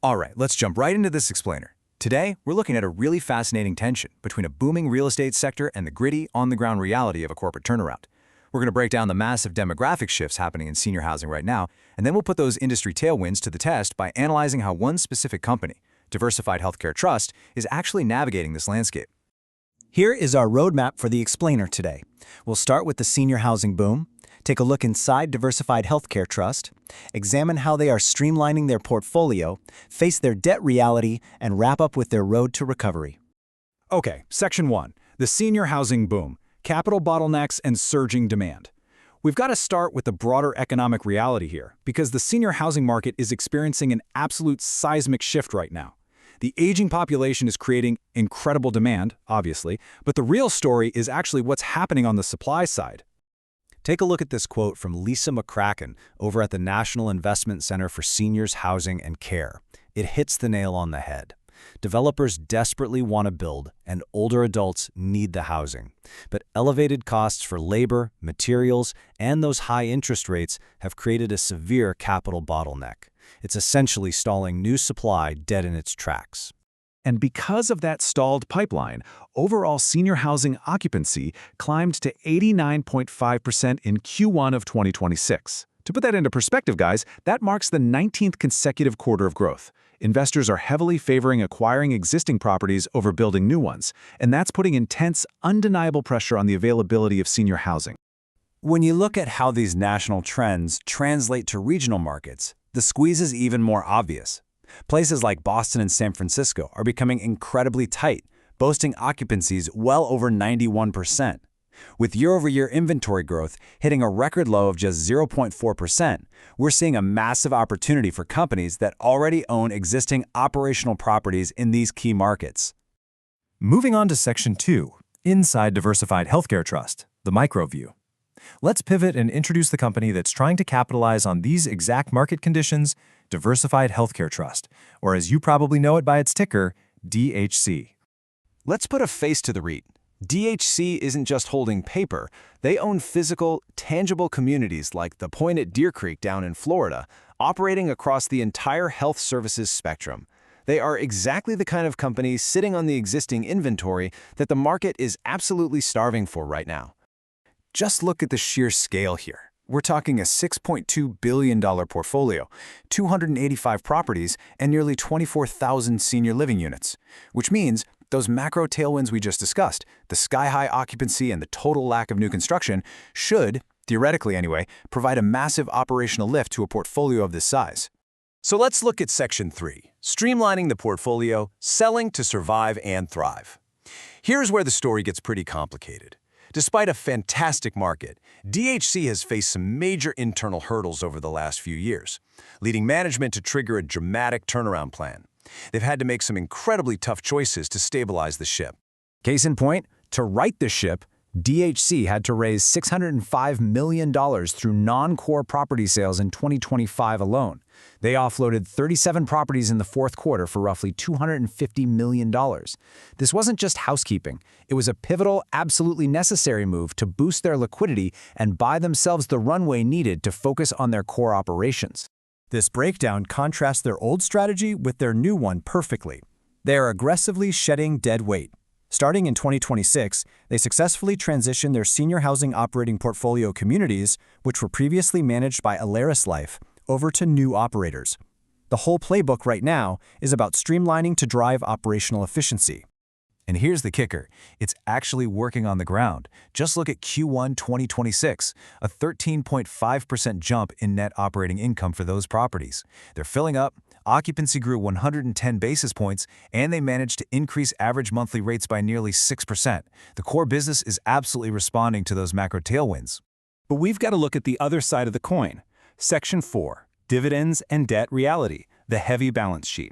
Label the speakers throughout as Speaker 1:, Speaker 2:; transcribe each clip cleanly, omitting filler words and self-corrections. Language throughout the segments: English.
Speaker 1: All right, let's jump right into this explainer. Today, we're looking at a really fascinating tension between a booming real estate sector and the gritty, on-the-ground reality of a corporate turnaround. We're going to break down the massive demographic shifts happening in senior housing right now, and then we'll put those industry tailwinds to the test by analyzing how one specific company, Diversified Healthcare Trust, is actually navigating this landscape.
Speaker 2: Here is our roadmap for the explainer today. We'll start with the senior housing boom, take a look inside Diversified Healthcare Trust, examine how they are streamlining their portfolio, face their debt reality, and wrap up with their road to recovery.
Speaker 3: Okay, Section 1, the senior housing boom, capital bottlenecks and surging demand. We've got to start with the broader economic reality here, because the senior housing market is experiencing an absolute seismic shift right now. The aging population is creating incredible demand, obviously, but the real story is actually what's happening on the supply side.
Speaker 2: Take a look at this quote from Lisa McCracken over at the National Investment Center for Seniors Housing and Care. It hits the nail on the head. Developers desperately want to build, and older adults need the housing. But elevated costs for labor, materials, and those high interest rates have created a severe capital bottleneck. It's essentially stalling new supply dead in its tracks.
Speaker 3: And because of that stalled pipeline, overall senior housing occupancy climbed to 89.5% in Q1 of 2026. To put that into perspective, guys, that marks the 19th consecutive quarter of growth. Investors are heavily favoring acquiring existing properties over building new ones, and that's putting intense, undeniable pressure on the availability of senior housing.
Speaker 2: When you look at how these national trends translate to regional markets, the squeeze is even more obvious. Places like Boston and San Francisco are becoming incredibly tight, boasting occupancies well over 91%. With year-over-year inventory growth hitting a record low of just 0.4%, we're seeing a massive opportunity for companies that already own existing operational properties in these key markets.
Speaker 4: Moving on to Section 2, inside Diversified Healthcare Trust, the micro view. Let's pivot and introduce the company that's trying to capitalize on these exact market conditions, Diversified Healthcare Trust, or as you probably know it by its ticker, DHC.
Speaker 1: Let's put a face to the REIT. DHC isn't just holding paper. They own physical, tangible communities like the Point at Deer Creek down in Florida, operating across the entire health services spectrum. They are exactly the kind of company sitting on the existing inventory that the market is absolutely starving for right now. Just look at the sheer scale here. We're talking a $6.2 billion portfolio, 285 properties, and nearly 24,000 senior living units, which means those macro tailwinds we just discussed, the sky-high occupancy and the total lack of new construction, should, theoretically anyway, provide a massive operational lift to a portfolio of this size. So let's look at Section 3, streamlining the portfolio, selling to survive and thrive. Here's where the story gets pretty complicated. Despite a fantastic market, DHC has faced some major internal hurdles over the last few years, leading management to trigger a dramatic turnaround plan. They've had to make some incredibly tough choices to stabilize the ship. Case in point, to right the ship, DHC had to raise $605 million through non-core property sales in 2025 alone. They offloaded 37 properties in the fourth quarter for roughly $250 million. This wasn't just housekeeping. It was a pivotal, absolutely necessary move to boost their liquidity and buy themselves the runway needed to focus on their core operations.
Speaker 4: This breakdown contrasts their old strategy with their new one perfectly. They are aggressively shedding dead weight. Starting in 2026, they successfully transitioned their senior housing operating portfolio communities, which were previously managed by Alaris Life, over to new operators. The whole playbook right now is about streamlining to drive operational efficiency.
Speaker 1: And here's the kicker. It's actually working on the ground. Just look at Q1 2026, a 13.5% jump in net operating income for those properties. They're filling up, occupancy grew 110 basis points, and they managed to increase average monthly rates by nearly 6%. The core business is absolutely responding to those macro tailwinds.
Speaker 3: But we've got to look at the other side of the coin. Section 4, dividends and debt reality, the heavy balance sheet.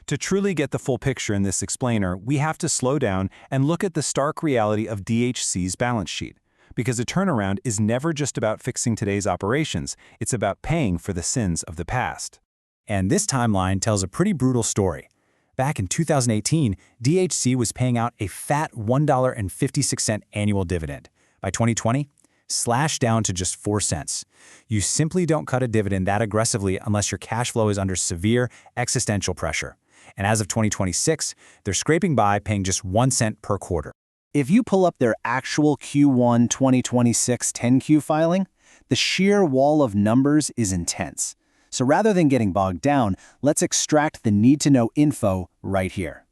Speaker 3: To truly get the full picture in this explainer, we have to slow down and look at the stark reality of DHC's balance sheet. Because a turnaround is never just about fixing today's operations, it's about paying for the sins of the past.
Speaker 2: And this timeline tells a pretty brutal story. Back in 2018, DHC was paying out a fat $1.56 annual dividend. By 2020, slashed down to just 4 cents. You simply don't cut a dividend that aggressively unless your cash flow is under severe existential pressure. And as of 2026, they're scraping by paying just 1 cent per quarter.
Speaker 1: If you pull up their actual Q1 2026 10Q filing, the sheer wall of numbers is intense. So rather than getting bogged down, let's extract the need-to-know info right here.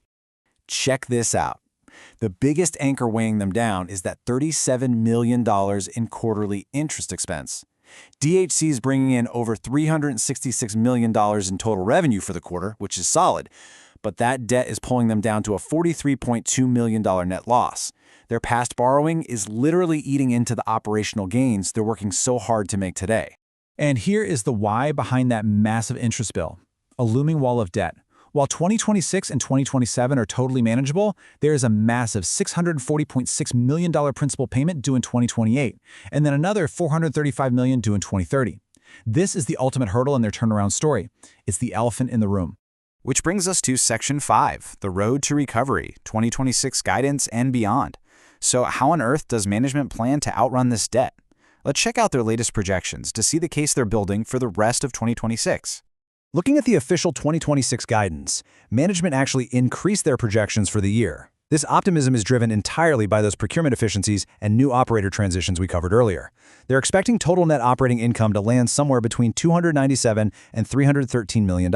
Speaker 2: Check this out. The biggest anchor weighing them down is that $37 million in quarterly interest expense. DHC is bringing in over $366 million in total revenue for the quarter, which is solid, but that debt is pulling them down to a $43.2 million net loss. Their past borrowing is literally eating into the operational gains they're working so hard to make today.
Speaker 3: And here is the why behind that massive interest bill: a looming wall of debt. While 2026 and 2027 are totally manageable, there is a massive $640.6 million principal payment due in 2028, and then another $435 million due in 2030. This is the ultimate hurdle in their turnaround story. It's the elephant in the room.
Speaker 2: Which brings us to Section 5, the Road to Recovery, 2026 guidance and beyond. So how on earth does management plan to outrun this debt? Let's check out their latest projections to see the case they're building for the rest of 2026.
Speaker 3: Looking at the official 2026 guidance, management actually increased their projections for the year. This optimism is driven entirely by those procurement efficiencies and new operator transitions we covered earlier. They're expecting total net operating income to land somewhere between $297 and $313 million.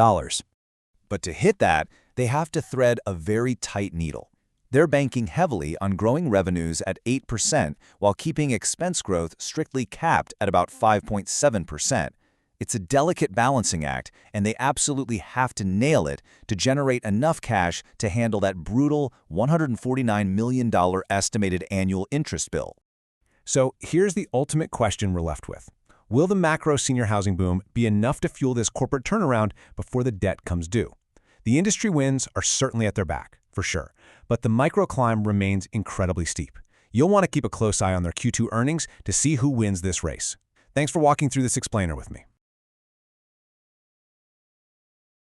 Speaker 2: But to hit that, they have to thread a very tight needle. They're banking heavily on growing revenues at 8% while keeping expense growth strictly capped at about 5.7%. It's a delicate balancing act, and they absolutely have to nail it to generate enough cash to handle that brutal $149 million estimated annual interest bill.
Speaker 3: So here's the ultimate question we're left with. Will the macro senior housing boom be enough to fuel this corporate turnaround before the debt comes due? The industry wins are certainly at their back, for sure, but the micro climb remains incredibly steep. You'll want to keep a close eye on their Q2 earnings to see who wins this race. Thanks for walking through this explainer with me.